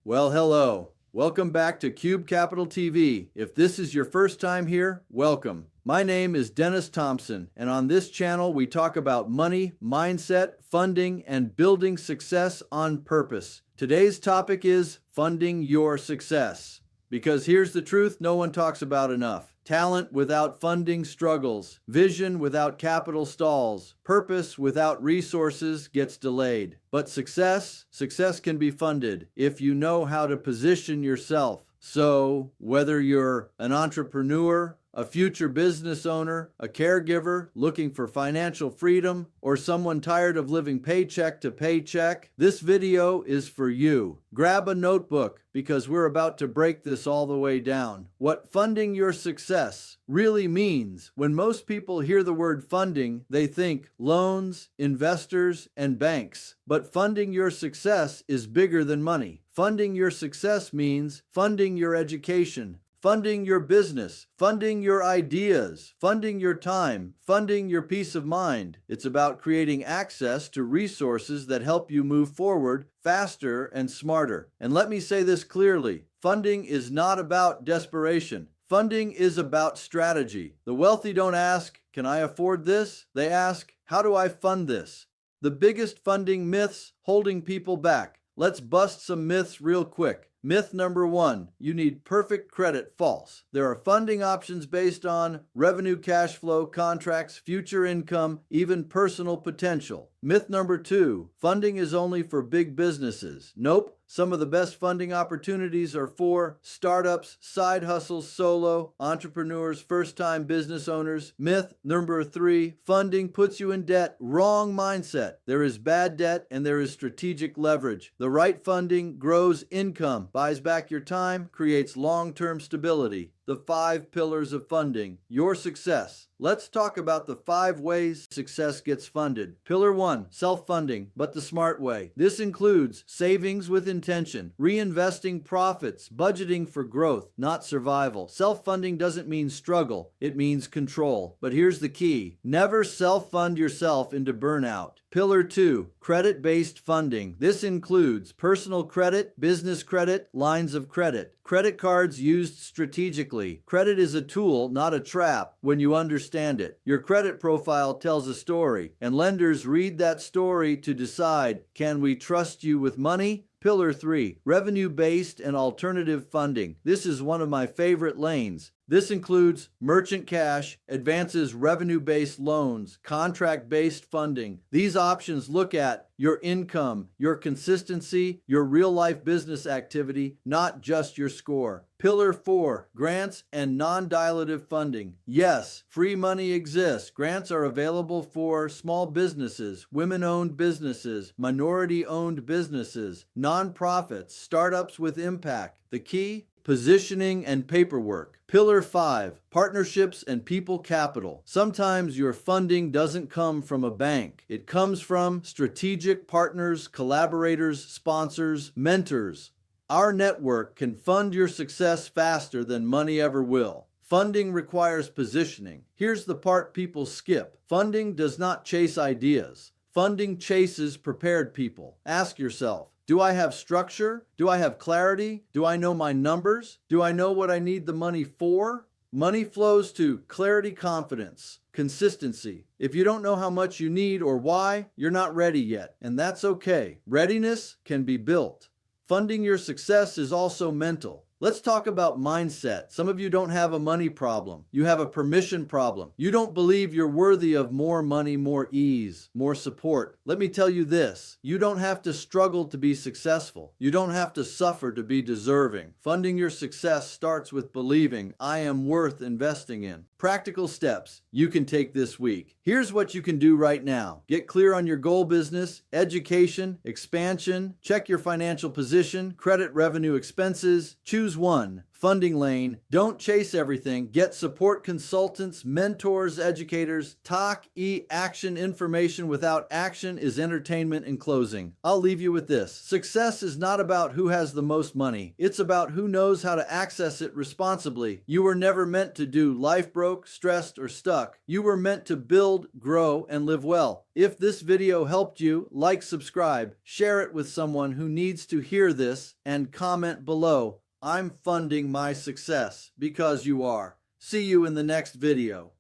Well, hello. Welcome back to Cube Capital TV. If this is your first time here, welcome. My name is Dennis Thompson, and on this channel we talk about money, mindset, funding, and building success on purpose. Today's topic is funding your success. Because here's the truth no one talks about enough. Talent without funding struggles. Vision without capital stalls. Purpose without resources gets delayed. But success can be funded if you know how to position yourself. So, whether you're an entrepreneur, a future business owner, a caregiver looking for financial freedom, or someone tired of living paycheck to paycheck, this video is for you. Grab a notebook because we're about to break this all the way down. What funding your success really means. When most people hear the word funding, they think loans, investors, and banks. But funding your success is bigger than money. Funding your success means funding your education, funding your business, funding your ideas, funding your time, funding your peace of mind. It's about creating access to resources that help you move forward faster and smarter. And let me say this clearly, funding is not about desperation. Funding is about strategy. The wealthy don't ask, can I afford this? They ask, how do I fund this? The biggest funding myths holding people back. Let's bust some myths real quick. Myth number 1, you need perfect credit. False. There are funding options based on revenue, cash flow, contracts, future income, even personal potential. Myth number 2, funding is only for big businesses. Nope. Some of the best funding opportunities are for startups, side hustles, solo, entrepreneurs, first-time business owners. Myth number 3, funding puts you in debt. Wrong mindset. There is bad debt and there is strategic leverage. The right funding grows income, buys back your time, creates long-term stability. The 5 pillars of funding. Your success. Let's talk about the 5 ways success gets funded. Pillar 1, self-funding, but the smart way. This includes savings with intention, reinvesting profits, budgeting for growth, not survival. Self-funding doesn't mean struggle, it means control. But here's the key. Never self-fund yourself into burnout. Pillar 2, credit-based funding. This includes personal credit, business credit, lines of credit. Credit cards used strategically. Credit is a tool, not a trap, when you understand it. Your credit profile tells a story, and lenders read that story to decide, can we trust you with money? Pillar 3, revenue-based and alternative funding. This is one of my favorite lanes. This includes merchant cash, advances revenue-based loans, contract-based funding. These options look at your income, your consistency, your real-life business activity, not just your score. Pillar 4, grants and non-dilutive funding. Yes, free money exists. Grants are available for small businesses, women-owned businesses, minority-owned businesses, nonprofits, startups with impact. The key? Positioning and paperwork. Pillar 5, partnerships and people capital. Sometimes your funding doesn't come from a bank. It comes from strategic partners, collaborators, sponsors, mentors. Our network can fund your success faster than money ever will. Funding requires positioning. Here's the part people skip. Funding does not chase ideas. Funding chases prepared people. Ask yourself, do I have structure? Do I have clarity? Do I know my numbers? Do I know what I need the money for? Money flows to clarity, confidence, consistency. If you don't know how much you need or why, you're not ready yet, and that's okay. Readiness can be built. Funding your success is also mental. Let's talk about mindset. Some of you don't have a money problem. You have a permission problem. You don't believe you're worthy of more money, more ease, more support. Let me tell you this. You don't have to struggle to be successful. You don't have to suffer to be deserving. Funding your success starts with believing I am worth investing in. Practical steps you can take this week. Here's what you can do right now. Get clear on your goal business, education, expansion, check your financial position, credit, revenue, expenses, choose Choose one. Funding lane. Don't chase everything. Get support consultants, mentors, educators. Talk, action. Information without action is entertainment in closing. I'll leave you with this. Success is not about who has the most money. It's about who knows how to access it responsibly. You were never meant to do life broke, stressed, or stuck. You were meant to build, grow, and live well. If this video helped you, like, subscribe, share it with someone who needs to hear this, and comment below. I'm funding my success, because you are. See you in the next video.